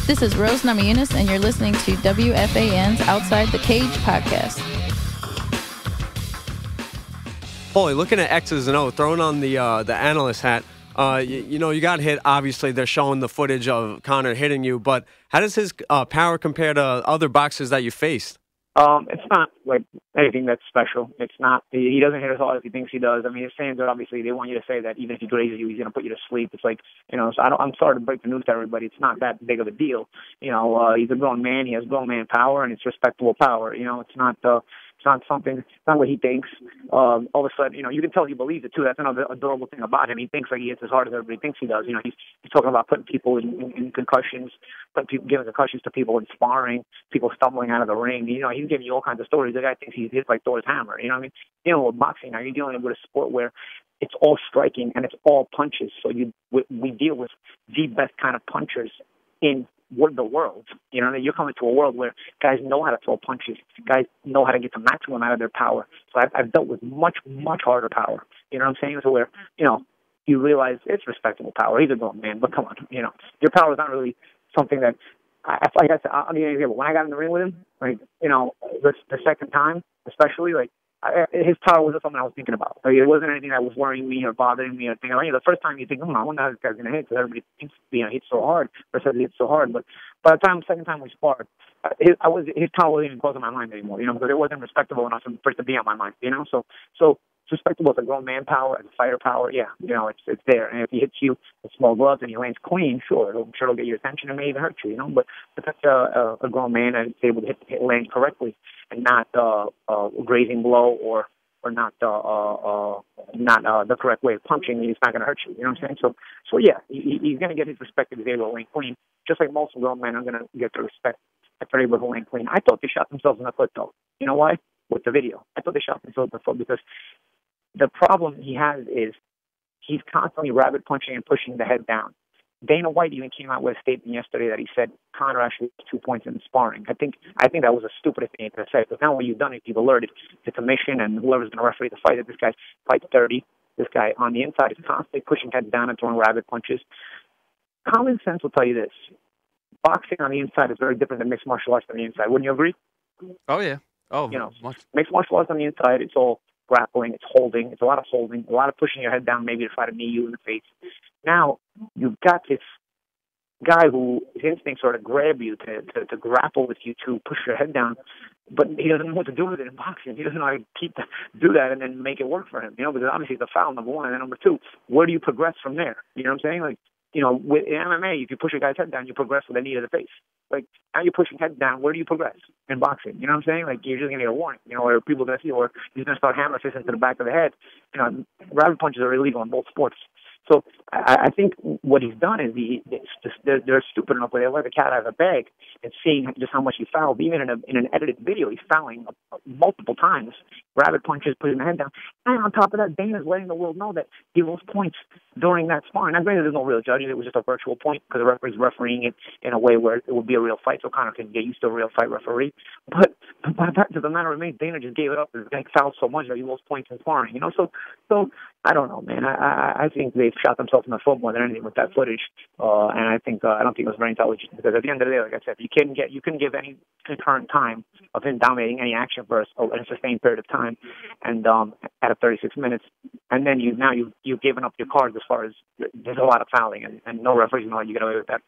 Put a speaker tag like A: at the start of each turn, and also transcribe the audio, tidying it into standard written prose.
A: This is Rose Namajunas, and you're listening to WFAN's Outside the Cage podcast.
B: Paulie, looking at X's and O, throwing on the analyst hat, you got hit. Obviously, they're showing the footage of Conor hitting you, but how does his power compare to other boxers that you faced?
C: It's not like anything that's special. It's not. He doesn't hit as hard as he thinks he does. I mean, his fans are obviously, they want you to say that even if he grazes you, he's going to put you to sleep. It's like, so I'm sorry to break the news to everybody. It's not that big of a deal. He's a grown man. He has grown man power, and it's respectable power. It's not. It's not something. It's not what he thinks. All of a sudden, you can tell he believes it too. That's another adorable thing about him. He thinks like he hits as hard as everybody thinks he does. He's talking about putting people in concussions, giving concussions to people in sparring, people stumbling out of the ring. He's giving you all kinds of stories. The guy thinks he hits like Thor's hammer. You know what I mean? Dealing with boxing now, you're dealing with a sport where it's all striking and it's all punches. So we deal with the best kind of punchers in the world. You're coming to a world where guys know how to throw punches. Guys know how to get the maximum out of their power. So I've dealt with much, much harder power. You know what I'm saying? So where, you realize it's respectable power. He's a grown man, but come on, your power is not really something that, like I said, I'll give you an example. When I got in the ring with him, the second time, especially, his power wasn't something I was thinking about. It wasn't anything that was worrying me or bothering me or thinking. The first time you think, I wonder how this guy's going to hit, because everybody thinks he hits so hard or says he hits so hard. But by the second time we sparred, his power wasn't even close to my mind anymore. Because it wasn't respectable enough for it to be on my mind. So it's respectable as a grown man power and fighter power. Yeah, it's there. And if he hits you with small gloves and he lands clean, I'm sure it'll get your attention and may even hurt you. But that's a grown man and is able to land correctly and not grazing blow or not the correct way of punching. He's not going to hurt you. You know what I'm saying? So yeah, he's going to get his respect if he's able to land clean. Just like most grown men are going to get the respect if they're able to land clean. I thought they shot themselves in the foot though. You know why? With the video, I thought they shot themselves in the foot because the problem he has is he's constantly rabbit punching and pushing the head down. Dana White even came out with a statement yesterday that he said Conor actually has 2 points in the sparring. I think that was a stupid thing to say, because now what you've done is you've alerted the commission and whoever's going to referee the fight that this guy fights dirty. This guy on the inside is constantly pushing heads down and throwing rabbit punches. Common sense will tell you this. Boxing on the inside is very different than mixed martial arts on the inside. Wouldn't you agree?
D: Oh, yeah. Oh,
C: mixed martial arts on the inside, it's all grappling, it's holding, it's a lot of holding, a lot of pushing your head down, maybe to try to knee you in the face. Now, you've got this guy who his instincts are to grab you, to grapple with you, to push your head down, but he doesn't know what to do with it in boxing. He doesn't know how to do that and then make it work for him, because obviously it's a foul, number one, and then number two, where do you progress from there? You know what I'm saying? With in MMA, if you push a guy's head down, you progress with a knee to the face. Now you're pushing head down, where do you progress in boxing? You know what I'm saying? You're just going to get a warning, or people are going to see, or he's going to start hammer fists into the back of the head. Rabbit punches are illegal in both sports. So I think what he's done is they're stupid enough where they let the cat out of the bag and seeing just how much he fouled. Even in an edited video, he's fouling multiple times, rabbit punches, putting the head down. And on top of that, Dana's letting the world know that he lost points during that sparring. Now, granted, there's no real judging. It was just a virtual point because the referee's refereeing it in a way where it would be a real fight, so Conor can get used to a real fight referee. But by the fact of the matter remains, Dana just gave it up. The guy fouled so much that he lost points in sparring. So I don't know, man. I think they've shot themselves in the foot more than anything with that footage, and I don't think it was very intelligent, because at the end of the day, like I said, you couldn't give any concurrent time of him dominating any action for a sustained period of time, and out of 36 minutes, and then you've given up your cards as far as there's a lot of fouling, and no referee's going to let you get away with that.